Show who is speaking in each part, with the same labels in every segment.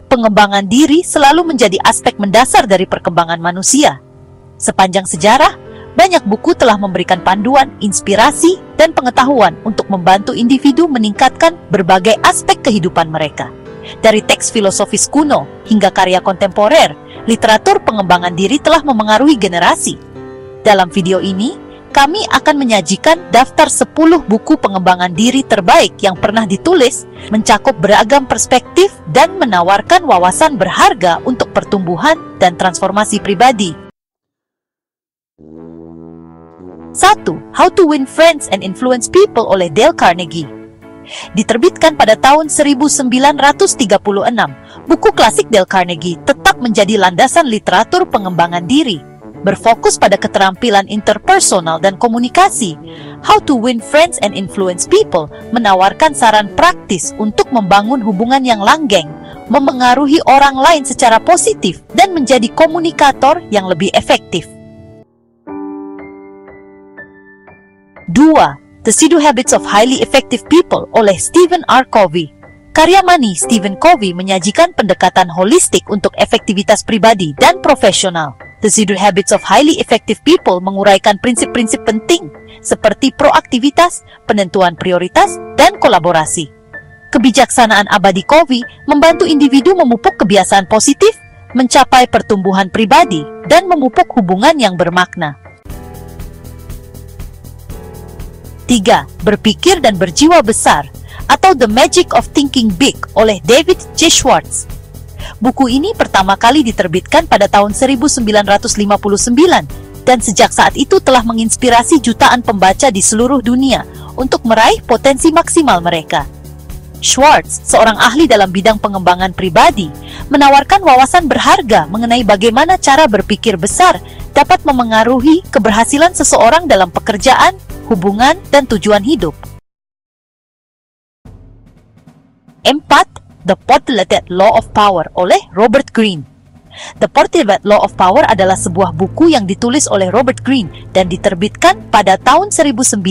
Speaker 1: Pengembangan diri selalu menjadi aspek mendasar dari perkembangan manusia. Sepanjang sejarah, banyak buku telah memberikan panduan, inspirasi, dan pengetahuan untuk membantu individu meningkatkan berbagai aspek kehidupan mereka. Dari teks filosofis kuno hingga karya kontemporer, literatur pengembangan diri telah memengaruhi generasi. Dalam video ini, kami akan menyajikan daftar 10 buku pengembangan diri terbaik yang pernah ditulis, mencakup beragam perspektif dan menawarkan wawasan berharga untuk pertumbuhan dan transformasi pribadi. 1. How to Win Friends and Influence People oleh Dale Carnegie. Diterbitkan pada tahun 1936, buku klasik Dale Carnegie tetap menjadi landasan literatur pengembangan diri. Berfokus pada keterampilan interpersonal dan komunikasi, How to Win Friends and Influence People menawarkan saran praktis untuk membangun hubungan yang langgeng, memengaruhi orang lain secara positif, dan menjadi komunikator yang lebih efektif. 2. The Pseudo Habits of Highly Effective People oleh Stephen R. Covey. Karya Money Stephen Covey menyajikan pendekatan holistik untuk efektivitas pribadi dan profesional. The Pseudo Habits of Highly Effective People menguraikan prinsip-prinsip penting seperti proaktivitas, penentuan prioritas, dan kolaborasi. Kebijaksanaan abadi Covey membantu individu memupuk kebiasaan positif, mencapai pertumbuhan pribadi, dan memupuk hubungan yang bermakna. 3. Berpikir dan berjiwa besar atau The Magic of Thinking Big oleh David J. Schwartz. Buku ini pertama kali diterbitkan pada tahun 1959 dan sejak saat itu telah menginspirasi jutaan pembaca di seluruh dunia untuk meraih potensi maksimal mereka. Schwartz, seorang ahli dalam bidang pengembangan pribadi, menawarkan wawasan berharga mengenai bagaimana cara berpikir besar dapat memengaruhi keberhasilan seseorang dalam pekerjaan, hubungan, dan tujuan hidup. 4. The Portrait Law of Power oleh Robert Greene. The Portrait Law of Power adalah sebuah buku yang ditulis oleh Robert Greene dan diterbitkan pada tahun 1998.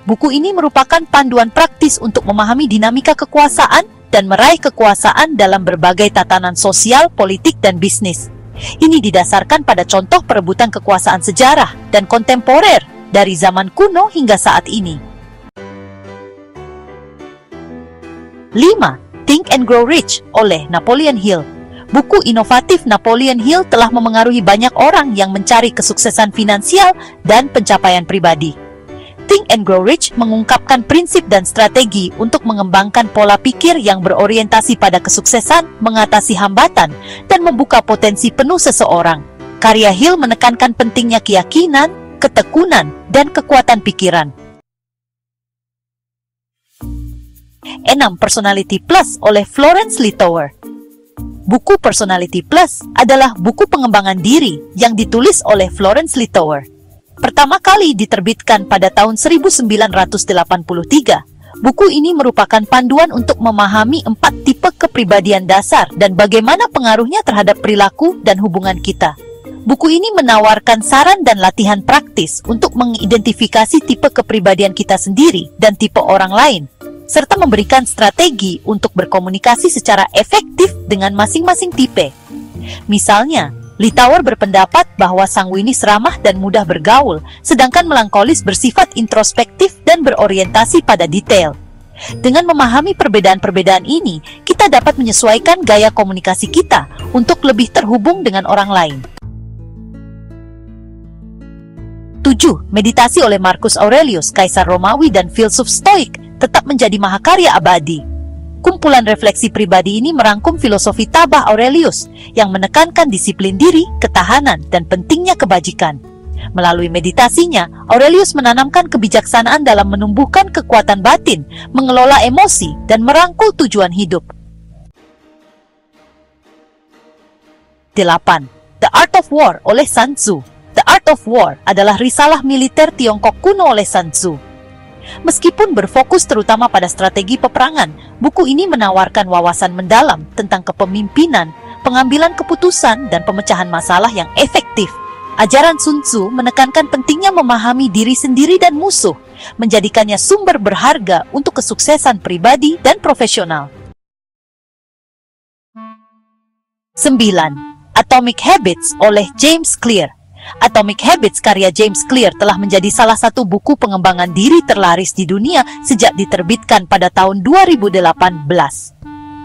Speaker 1: Buku ini merupakan panduan praktis untuk memahami dinamika kekuasaan dan meraih kekuasaan dalam berbagai tatanan sosial, politik, dan bisnis. Ini didasarkan pada contoh perebutan kekuasaan sejarah dan kontemporer dari zaman kuno hingga saat ini. 5. Think and Grow Rich oleh Napoleon Hill. Buku inovatif Napoleon Hill telah memengaruhi banyak orang yang mencari kesuksesan finansial dan pencapaian pribadi. Think and Grow Rich mengungkapkan prinsip dan strategi untuk mengembangkan pola pikir yang berorientasi pada kesuksesan, mengatasi hambatan, dan membuka potensi penuh seseorang. Karya Hill menekankan pentingnya keyakinan, ketekunan, dan kekuatan pikiran. 6. Personality Plus oleh Florence Littauer. Buku Personality Plus adalah buku pengembangan diri yang ditulis oleh Florence Littauer. Pertama kali diterbitkan pada tahun 1983, buku ini merupakan panduan untuk memahami 4 tipe kepribadian dasar dan bagaimana pengaruhnya terhadap perilaku dan hubungan kita. Buku ini menawarkan saran dan latihan praktis untuk mengidentifikasi tipe kepribadian kita sendiri dan tipe orang lain, serta memberikan strategi untuk berkomunikasi secara efektif dengan masing-masing tipe. Misalnya, Littauer berpendapat bahwa sanguinis ramah dan mudah bergaul, sedangkan melankolis bersifat introspektif dan berorientasi pada detail. Dengan memahami perbedaan-perbedaan ini, kita dapat menyesuaikan gaya komunikasi kita untuk lebih terhubung dengan orang lain. 7. Meditasi oleh Marcus Aurelius, Kaisar Romawi dan filsuf Stoik, tetap menjadi mahakarya abadi. Kumpulan refleksi pribadi ini merangkum filosofi tabah Aurelius yang menekankan disiplin diri, ketahanan, dan pentingnya kebajikan. Melalui meditasinya, Aurelius menanamkan kebijaksanaan dalam menumbuhkan kekuatan batin, mengelola emosi, dan merangkul tujuan hidup. 8. The Art of War oleh Sun Tzu. The Art of War adalah risalah militer Tiongkok kuno oleh Sun Tzu. Meskipun berfokus terutama pada strategi peperangan, buku ini menawarkan wawasan mendalam tentang kepemimpinan, pengambilan keputusan, dan pemecahan masalah yang efektif. Ajaran Sun Tzu menekankan pentingnya memahami diri sendiri dan musuh, menjadikannya sumber berharga untuk kesuksesan pribadi dan profesional. 9. Atomic Habits oleh James Clear. Atomic Habits karya James Clear telah menjadi salah satu buku pengembangan diri terlaris di dunia sejak diterbitkan pada tahun 2018.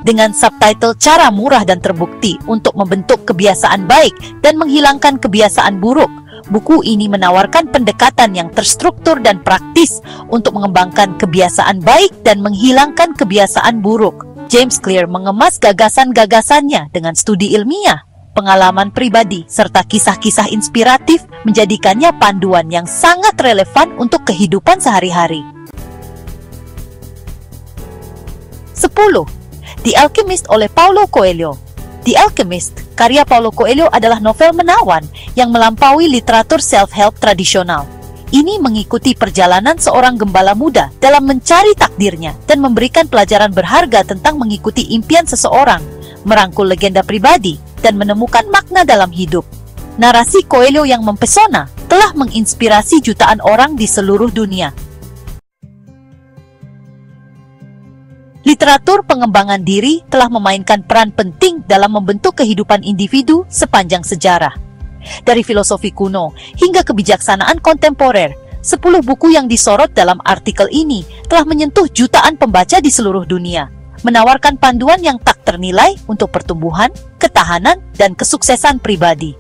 Speaker 1: Dengan subtitle Cara Murah dan Terbukti untuk Membentuk Kebiasaan Baik dan Menghilangkan Kebiasaan Buruk, buku ini menawarkan pendekatan yang terstruktur dan praktis untuk mengembangkan kebiasaan baik dan menghilangkan kebiasaan buruk. James Clear mengemas gagasan-gagasannya dengan studi ilmiah, pengalaman pribadi, serta kisah-kisah inspiratif, menjadikannya panduan yang sangat relevan untuk kehidupan sehari-hari. 10. The Alchemist oleh Paulo Coelho. The Alchemist, karya Paulo Coelho adalah novel menawan yang melampaui literatur self-help tradisional. Ini mengikuti perjalanan seorang gembala muda dalam mencari takdirnya dan memberikan pelajaran berharga tentang mengikuti impian seseorang, merangkul legenda pribadi, dan menemukan makna dalam hidup. Narasi Coelho yang mempesona telah menginspirasi jutaan orang di seluruh dunia. Literatur pengembangan diri telah memainkan peran penting dalam membentuk kehidupan individu sepanjang sejarah. Dari filosofi kuno hingga kebijaksanaan kontemporer, 10 buku yang disorot dalam artikel ini telah menyentuh jutaan pembaca di seluruh dunia, menawarkan panduan yang tak ternilai untuk pertumbuhan, ketahanan, dan kesuksesan pribadi.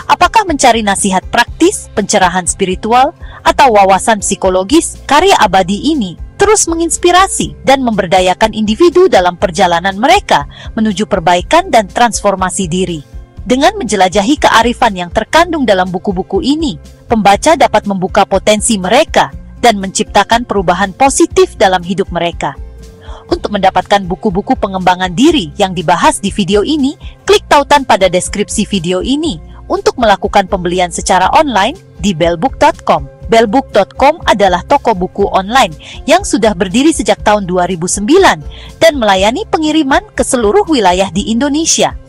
Speaker 1: Apakah mencari nasihat praktis, pencerahan spiritual, atau wawasan psikologis, karya abadi ini terus menginspirasi dan memberdayakan individu dalam perjalanan mereka menuju perbaikan dan transformasi diri. Dengan menjelajahi kearifan yang terkandung dalam buku-buku ini, pembaca dapat membuka potensi mereka dan menciptakan perubahan positif dalam hidup mereka. Untuk mendapatkan buku-buku pengembangan diri yang dibahas di video ini, klik tautan pada deskripsi video ini untuk melakukan pembelian secara online di bellbook.com. Bellbook.com adalah toko buku online yang sudah berdiri sejak tahun 2009 dan melayani pengiriman ke seluruh wilayah di Indonesia.